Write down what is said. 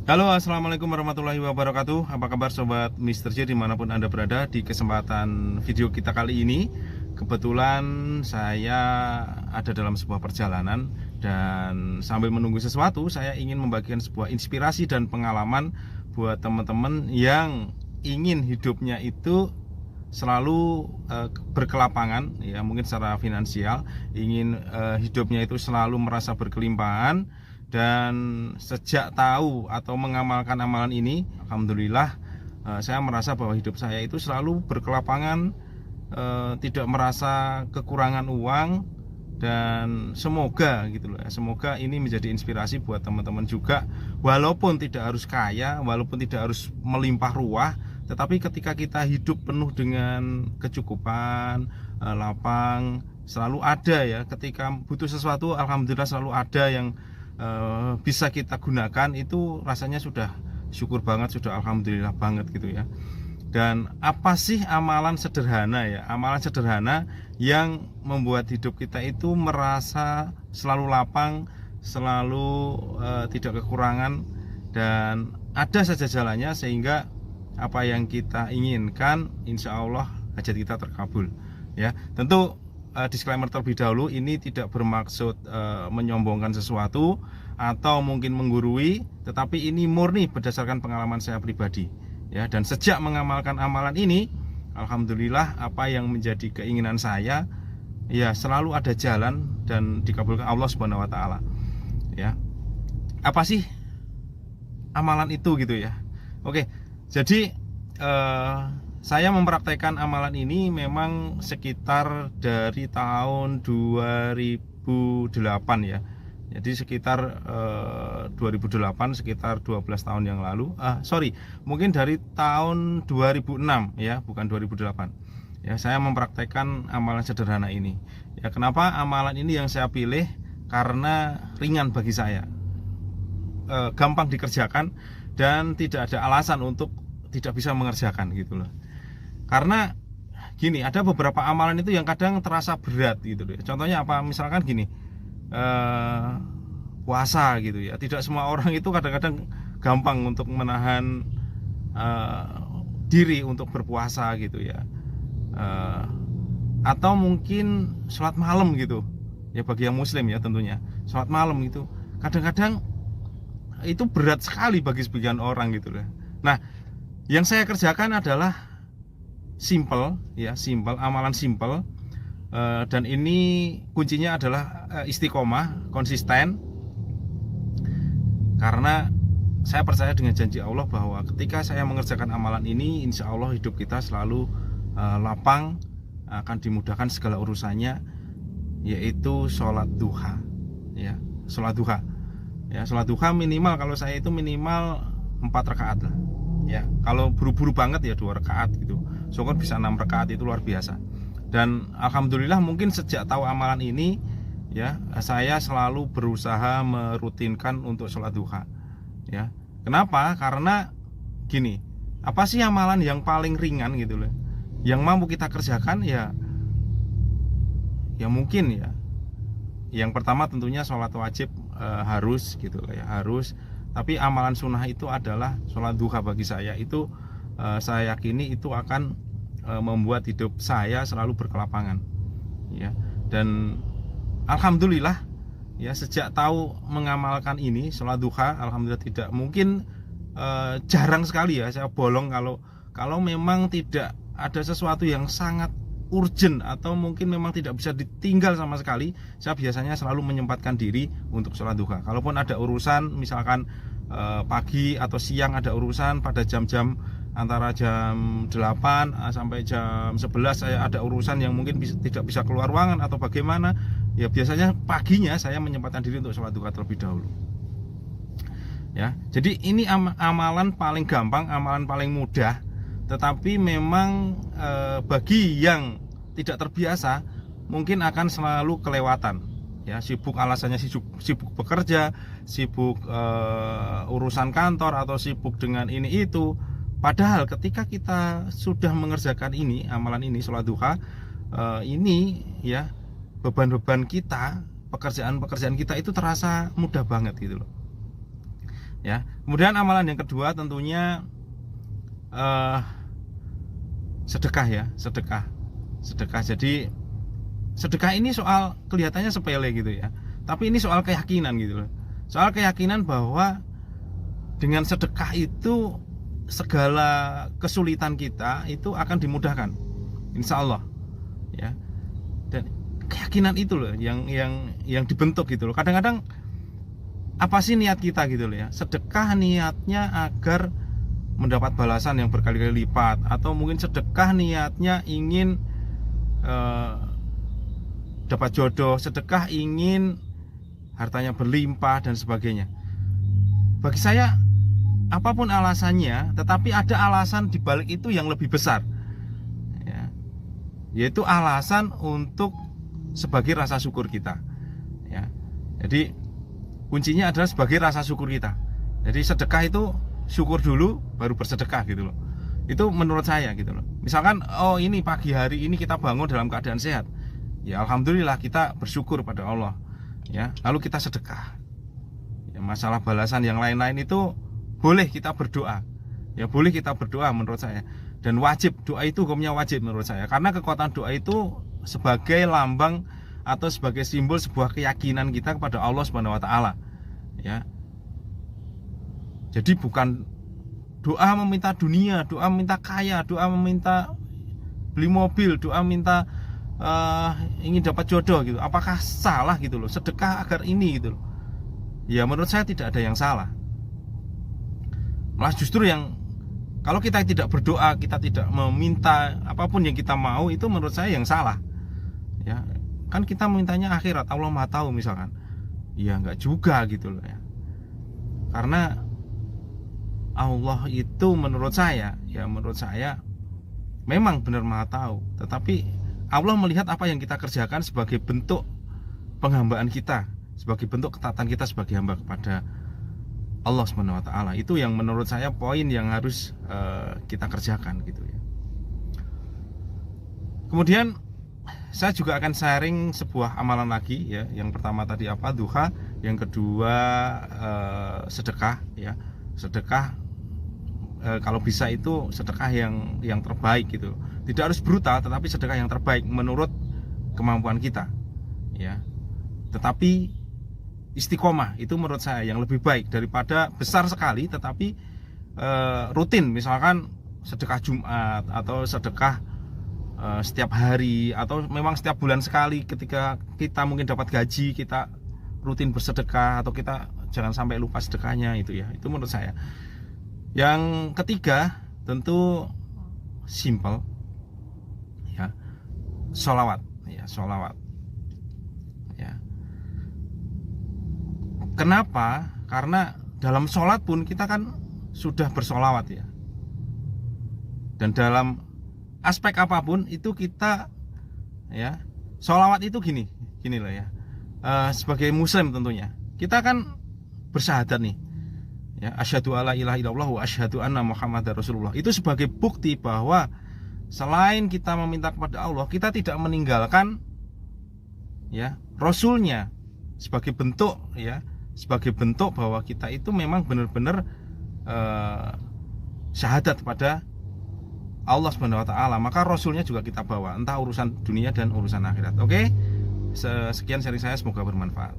Halo, assalamualaikum warahmatullahi wabarakatuh. Apa kabar sobat Mr. J dimanapun Anda berada? Di kesempatan video kita kali ini, kebetulan saya ada dalam sebuah perjalanan, dan sambil menunggu sesuatu saya ingin membagikan sebuah inspirasi dan pengalaman buat teman-teman yang ingin hidupnya itu selalu berkelapangan, ya mungkin secara finansial, ingin hidupnya itu selalu merasa berkelimpahan. Dan sejak tahu atau mengamalkan amalan ini, alhamdulillah saya merasa bahwa hidup saya itu selalu berkelapangan, tidak merasa kekurangan uang. Dan semoga gitu loh ya, semoga ini menjadi inspirasi buat teman-teman juga, walaupun tidak harus kaya, walaupun tidak harus melimpah ruah, tetapi ketika kita hidup penuh dengan kecukupan, lapang, selalu ada ya, ketika butuh sesuatu alhamdulillah selalu ada yang bisa kita gunakan, itu rasanya sudah syukur banget, sudah alhamdulillah banget gitu ya. Dan apa sih amalan sederhana ya, amalan sederhana yang membuat hidup kita itu merasa selalu lapang, selalu tidak kekurangan, dan ada saja jalannya sehingga apa yang kita inginkan insya Allah hajat kita terkabul ya. Tentu disclaimer terlebih dahulu, ini tidak bermaksud menyombongkan sesuatu atau mungkin menggurui, tetapi ini murni berdasarkan pengalaman saya pribadi ya. Dan sejak mengamalkan amalan ini, alhamdulillah apa yang menjadi keinginan saya ya selalu ada jalan dan dikabulkan Allah Subhanahu wa taala ya. Apa sih amalan itu gitu ya? Oke, jadi saya mempraktekkan amalan ini memang sekitar dari tahun 2008 ya. Jadi sekitar 2008, sekitar 12 tahun yang lalu. Mungkin dari tahun 2006 ya, bukan 2008. Ya, saya mempraktekkan amalan sederhana ini. Ya, kenapa amalan ini yang saya pilih? Karena ringan bagi saya. Gampang dikerjakan dan tidak ada alasan untuk tidak bisa mengerjakan gitu loh. Karena gini, ada beberapa amalan itu yang kadang terasa berat gitu loh. Contohnya apa? Misalkan gini, puasa gitu ya. Tidak semua orang itu kadang-kadang gampang untuk menahan diri untuk berpuasa gitu ya. Atau mungkin sholat malam gitu ya, bagi yang muslim ya tentunya. Sholat malam itu kadang-kadang itu berat sekali bagi sebagian orang gitu loh. Nah, yang saya kerjakan adalah simple ya, simple, amalan simple, dan ini kuncinya adalah istiqomah, konsisten. Karena saya percaya dengan janji Allah bahwa ketika saya mengerjakan amalan ini, insya Allah hidup kita selalu lapang, akan dimudahkan segala urusannya, yaitu sholat duha ya. Sholat duha ya, sholat duha minimal, kalau saya itu minimal 4 rakaat lah ya. Kalau buru-buru banget ya 2 rakaat gitu. Syukur bisa 6 rakaat, itu luar biasa. Dan alhamdulillah mungkin sejak tahu amalan ini ya, saya selalu berusaha merutinkan untuk sholat duha ya. Kenapa? Karena gini, apa sih amalan yang paling ringan gitu loh, yang mampu kita kerjakan ya mungkin ya, yang pertama tentunya sholat wajib harus gitu ya, harus. Tapi amalan sunnah itu adalah sholat duha. Bagi saya itu saya yakini itu akan membuat hidup saya selalu berkelapangan ya. Dan alhamdulillah ya, sejak tahu mengamalkan ini sholat duha, alhamdulillah tidak mungkin, jarang sekali ya saya bolong kalau memang tidak ada sesuatu yang sangat urgent atau mungkin memang tidak bisa ditinggal sama sekali. Saya biasanya selalu menyempatkan diri untuk sholat duha. Kalaupun ada urusan, misalkan pagi atau siang ada urusan pada jam-jam antara jam 8 sampai jam 11 saya ada urusan yang mungkin tidak bisa keluar ruangan atau bagaimana, ya biasanya paginya saya menyempatkan diri untuk sholat duha terlebih dahulu ya. Jadi ini amalan paling gampang, amalan paling mudah, tetapi memang bagi yang tidak terbiasa mungkin akan selalu kelewatan ya. Sibuk, alasannya sibuk bekerja, sibuk urusan kantor, atau sibuk dengan ini itu. Padahal ketika kita sudah mengerjakan ini, amalan ini, sholat duha, ini ya, beban-beban kita, pekerjaan-pekerjaan kita itu terasa mudah banget gitu loh. ya. Kemudian amalan yang kedua tentunya sedekah ya, sedekah. Jadi sedekah ini soal kelihatannya sepele gitu ya, tapi ini soal keyakinan gitu loh. Soal keyakinan bahwa dengan sedekah itu segala kesulitan kita itu akan dimudahkan, insya Allah ya. Dan keyakinan itu loh yang dibentuk gitu loh. Kadang-kadang apa sih niat kita gitu loh ya? Sedekah niatnya agar mendapat balasan yang berkali-kali lipat, atau mungkin sedekah niatnya ingin dapat jodoh, sedekah ingin hartanya berlimpah dan sebagainya. Bagi saya apapun alasannya, tetapi ada alasan di balik itu yang lebih besar ya, yaitu alasan untuk sebagai rasa syukur kita ya. Jadi kuncinya adalah sebagai rasa syukur kita. Jadi sedekah itu syukur dulu baru bersedekah gitu loh. Itu menurut saya gitu loh. Misalkan oh ini pagi hari ini kita bangun dalam keadaan sehat, ya alhamdulillah kita bersyukur pada Allah ya. Lalu kita sedekah ya. Masalah balasan yang lain-lain itu boleh kita berdoa ya, boleh kita berdoa menurut saya. Dan wajib, doa itu hukumnya wajib menurut saya, karena kekuatan doa itu sebagai lambang atau sebagai simbol sebuah keyakinan kita kepada Allah Subhanahu wa taala ya. Jadi bukan doa meminta dunia, doa meminta kaya, doa meminta beli mobil, doa minta ingin dapat jodoh gitu. Apakah salah gitu loh sedekah agar ini gitu loh? Ya menurut saya tidak ada yang salah. Malah justru yang kalau kita tidak berdoa, kita tidak meminta apapun yang kita mau, itu menurut saya yang salah ya. Kan kita memintanya akhirat, Allah Maha tahu misalkan. Ya enggak juga gitu loh ya. Karena Allah itu menurut saya memang benar Maha tahu, tetapi Allah melihat apa yang kita kerjakan sebagai bentuk penghambaan kita, sebagai bentuk ketaatan kita sebagai hamba kepada Allah Subhanahu wa taala. Itu yang menurut saya poin yang harus kita kerjakan gitu ya. Kemudian saya juga akan sharing sebuah amalan lagi ya. Yang pertama tadi apa? Duha. Yang kedua sedekah ya. Sedekah kalau bisa itu sedekah yang terbaik gitu. Tidak harus brutal, tetapi sedekah yang terbaik menurut kemampuan kita ya. Tetapi istiqomah itu menurut saya yang lebih baik daripada besar sekali tetapi rutin, misalkan sedekah Jumat atau sedekah setiap hari, atau memang setiap bulan sekali ketika kita mungkin dapat gaji kita rutin bersedekah, atau kita jangan sampai lupa sedekahnya itu ya. Itu menurut saya. Yang ketiga tentu simple ya, sholawat ya, sholawat ya. Kenapa? Karena dalam sholat pun kita kan sudah bersolawat ya. Dan dalam aspek apapun itu kita ya, sholawat itu gini loh ya. Sebagai muslim tentunya kita kan bersyahadat nih ya, asyhadu alla ilaha illallah wa asyhadu anna muhammadar rasulullah. Itu sebagai bukti bahwa selain kita meminta kepada Allah, kita tidak meninggalkan ya rasulnya, sebagai bentuk ya, sebagai bentuk bahwa kita itu memang benar-benar syahadat kepada Allah Subhanahu wa taala. Maka rasulnya juga kita bawa, entah urusan dunia dan urusan akhirat. Oke? Sekian sharing saya, semoga bermanfaat.